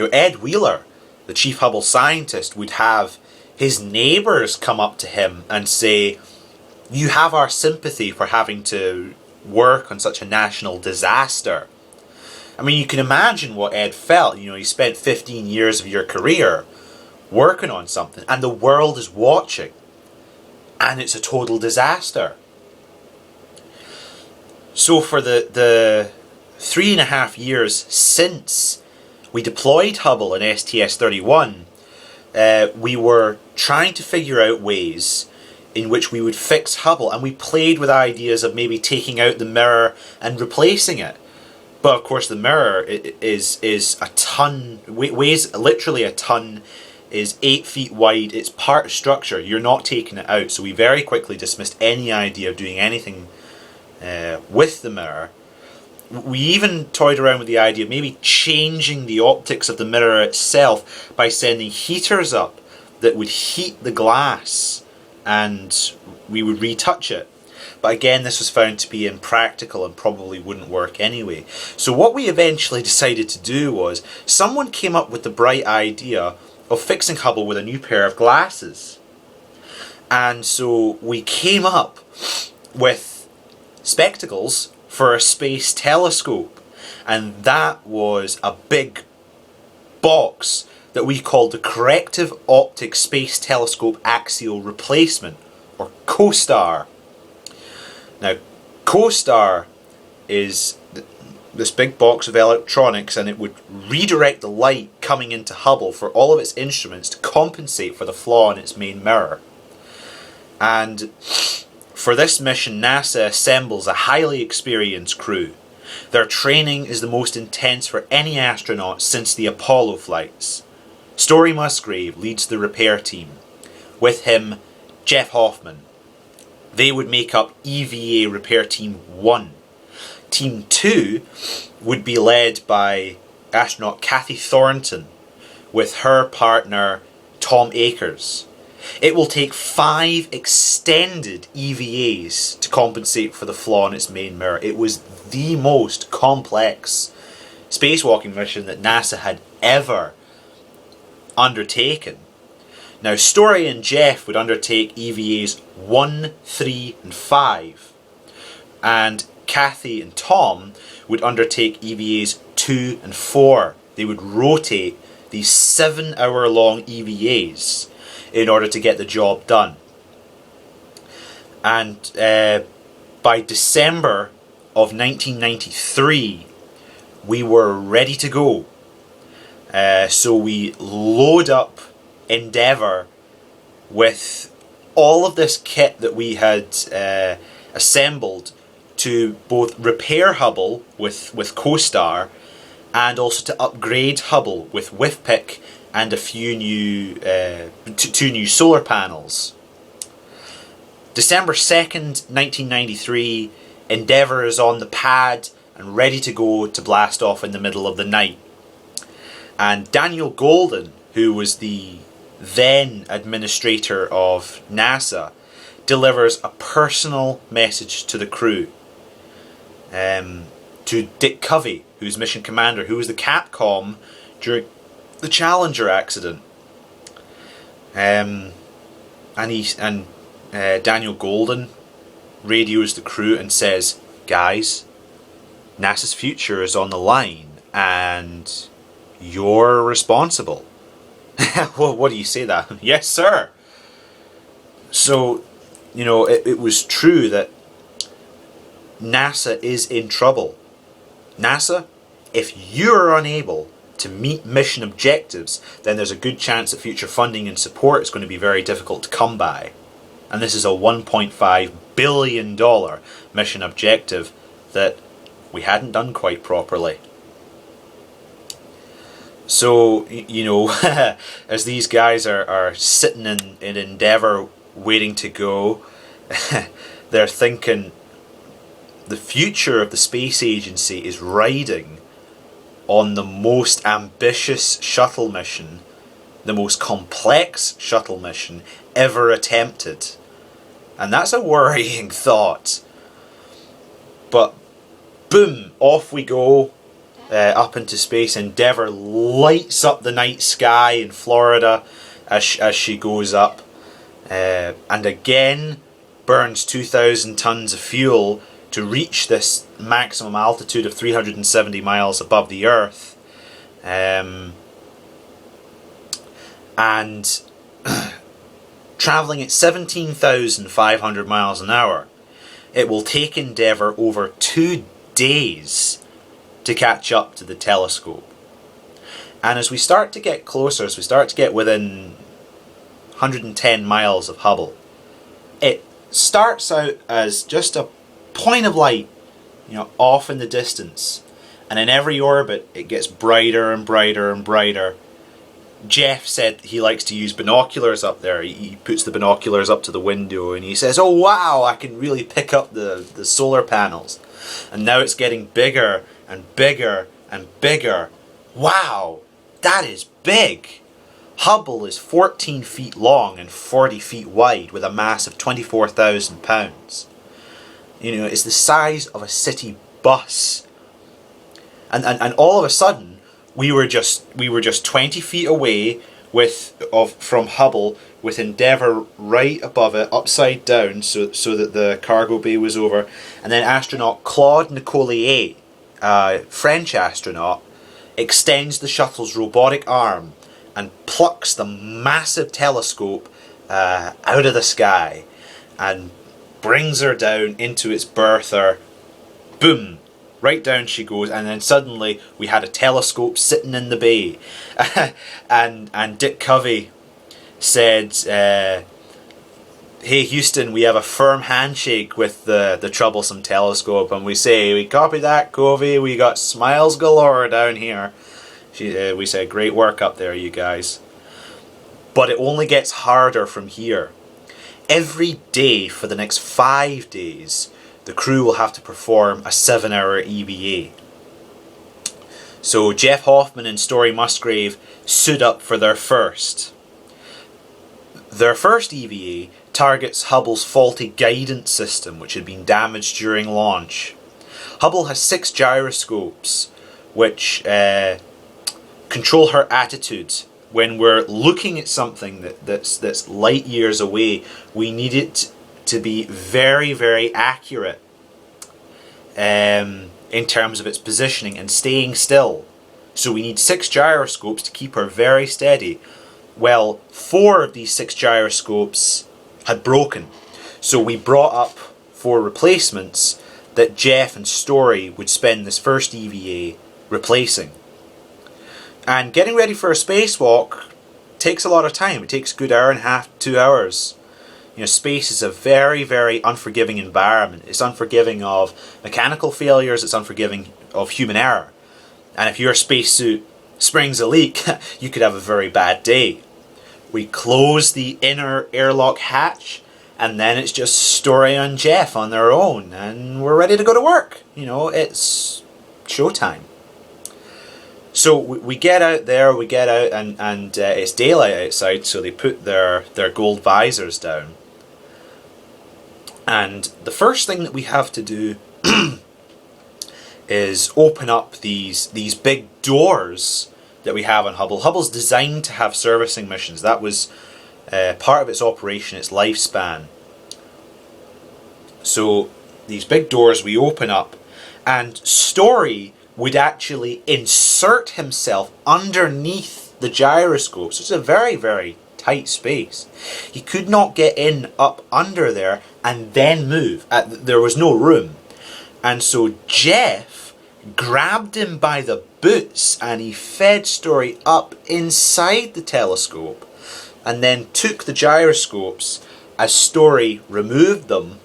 Ed Wheeler, the chief Hubble scientist, would have his neighbours come up to him and say, "You have our sympathy for having to work on such a national disaster." I mean, you can imagine what Ed felt. You spent 15 years of your career working on something, and the world is watching, and it's a total disaster. So for the 3.5 years since we deployed Hubble in STS-61, we were trying to figure out ways in which we would fix Hubble, and we played with ideas of maybe taking out the mirror and replacing it. But of course the mirror is a ton, weighs literally a ton, is 8 feet wide, it's part of structure, you're not taking it out. So we very quickly dismissed any idea of doing anything with the mirror. We even toyed around with the idea of maybe changing the optics of the mirror itself by sending heaters up that would heat the glass and we would retouch it. But again, this was found to be impractical and probably wouldn't work anyway. So what we eventually decided to do was, someone came up with the bright idea of fixing Hubble with a new pair of glasses. And so we came up with spectacles for a space telescope, and that was a big box that we called the Corrective Optic Space Telescope Axial Replacement, or COSTAR. Now, COSTAR is this big box of electronics, and it would redirect the light coming into Hubble for all of its instruments to compensate for the flaw in its main mirror. And for this mission, NASA assembles a highly experienced crew. Their training is the most intense for any astronaut since the Apollo flights. Story Musgrave leads the repair team. With him, Jeff Hoffman. They would make up EVA Repair Team 1. Team 2 would be led by astronaut Kathy Thornton with her partner Tom Akers. It will take 5 extended EVAs to compensate for the flaw in its main mirror. It was the most complex spacewalking mission that NASA had ever undertaken. Now, Story and Jeff would undertake EVAs 1, 3 and 5. And Kathy and Tom would undertake EVAs 2 and 4. They would rotate these 7-hour-long EVAs in order to get the job done. And by December of 1993, we were ready to go. So we load up Endeavour with all of this kit that we had assembled to both repair Hubble with COSTAR and also to upgrade Hubble with WIFPIC and a few new, two new solar panels. December 2nd, 1993, Endeavour is on the pad and ready to go to blast off in the middle of the night. And Daniel Golden, who was the then administrator of NASA, delivers a personal message to the crew. To Dick Covey, who's mission commander, who was the Capcom during the Challenger accident. And Daniel Golden radios the crew and says, "Guys, NASA's future is on the line and you're responsible." Well, what do you say that? Yes, sir. So, it was true that NASA is in trouble. NASA, if you're unable to meet mission objectives, then there's a good chance that future funding and support is going to be very difficult to come by. And this is a $1.5 billion mission objective that we hadn't done quite properly. So, as these guys are sitting in Endeavour waiting to go, they're thinking the future of the space agency is riding on the most ambitious shuttle mission, the most complex shuttle mission ever attempted. And that's a worrying thought. But boom, off we go. up into space. Endeavour lights up the night sky in Florida as she goes up, and again burns 2,000 tons of fuel to reach this maximum altitude of 370 miles above the Earth. And travelling at 17,500 miles an hour, it will take Endeavour over 2 days to catch up to the telescope. And as we start to get closer, as we start to get within 110 miles of Hubble, it starts out as just a point of light, off in the distance. And in every orbit, it gets brighter and brighter and brighter. Jeff said he likes to use binoculars up there. He puts the binoculars up to the window and he says, "Oh wow, I can really pick up the solar panels." And now it's getting bigger and bigger and bigger. Wow, that is big. Hubble is 14 feet long and 40 feet wide with a mass of 24,000 pounds. It's the size of a city bus. And all of a sudden, we were just 20 feet away from Hubble, with Endeavour right above it, upside down, so that the cargo bay was over. And then astronaut Claude Nicollier, French astronaut, extends the shuttle's robotic arm and plucks the massive telescope out of the sky and brings her down into its berther. Boom! Right down she goes, and then suddenly we had a telescope sitting in the bay. and Dick Covey said, "Hey Houston, we have a firm handshake with the troublesome telescope," and we say, "We copy that, Covey. We got smiles galore down here." We said, "Great work up there, you guys." But it only gets harder from here. Every day for the next 5 days, the crew will have to perform a 7-hour EVA. So Jeff Hoffman and Story Musgrave suit up for their first. Their first EVA targets Hubble's faulty guidance system, which had been damaged during launch. Hubble has 6 gyroscopes, which control her attitude. When we're looking at something that's light years away, we need it to be very, very accurate in terms of its positioning and staying still. So we need 6 gyroscopes to keep her very steady. Well, 4 of these 6 gyroscopes had broken. So we brought up 4 replacements that Jeff and Story would spend this first EVA replacing. And getting ready for a spacewalk takes a lot of time. It takes a good hour and a half, 2 hours. Space is a very, very unforgiving environment. It's unforgiving of mechanical failures. It's unforgiving of human error. And if your spacesuit springs a leak, you could have a very bad day. We close the inner airlock hatch, and then it's just Story and Jeff on their own, and we're ready to go to work. It's showtime. So we get out there, and it's daylight outside, so they put their gold visors down. And the first thing that we have to do is open up these big doors that we have on Hubble. Hubble's designed to have servicing missions. That was part of its operation, its lifespan. So these big doors we open up, and Story would actually insert himself underneath the gyroscope. So it's a very, very tight space. He could not get in up under there and then move. There was no room. And so Jeff grabbed him by the boots and he fed Story up inside the telescope, and then took the gyroscopes as Story removed them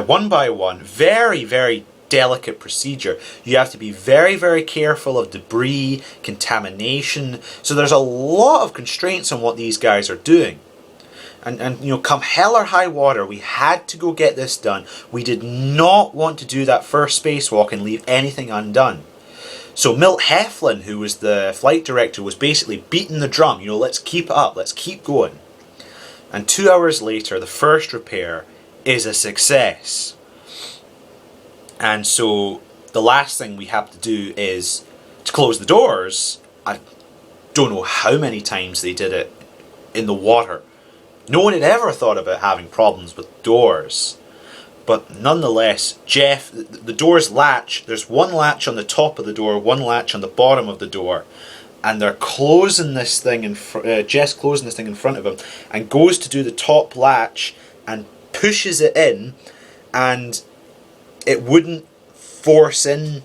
one by one. Very, very delicate procedure. You have to be very, very careful of debris, contamination. So there's a lot of constraints on what these guys are doing. And come hell or high water, we had to go get this done. We did not want to do that first spacewalk and leave anything undone. So Milt Heflin, who was the flight director, was basically beating the drum. Let's keep it up, let's keep going. And 2 hours later, the first repair is a success. And so the last thing we have to do is to close the doors. I don't know how many times they did it in the water. No one had ever thought about having problems with doors. But nonetheless, Jeff, the doors latch. There's one latch on the top of the door, one latch on the bottom of the door. And they're closing this thing Jeff's closing this thing in front of him and goes to do the top latch and pushes it in, and it wouldn't force in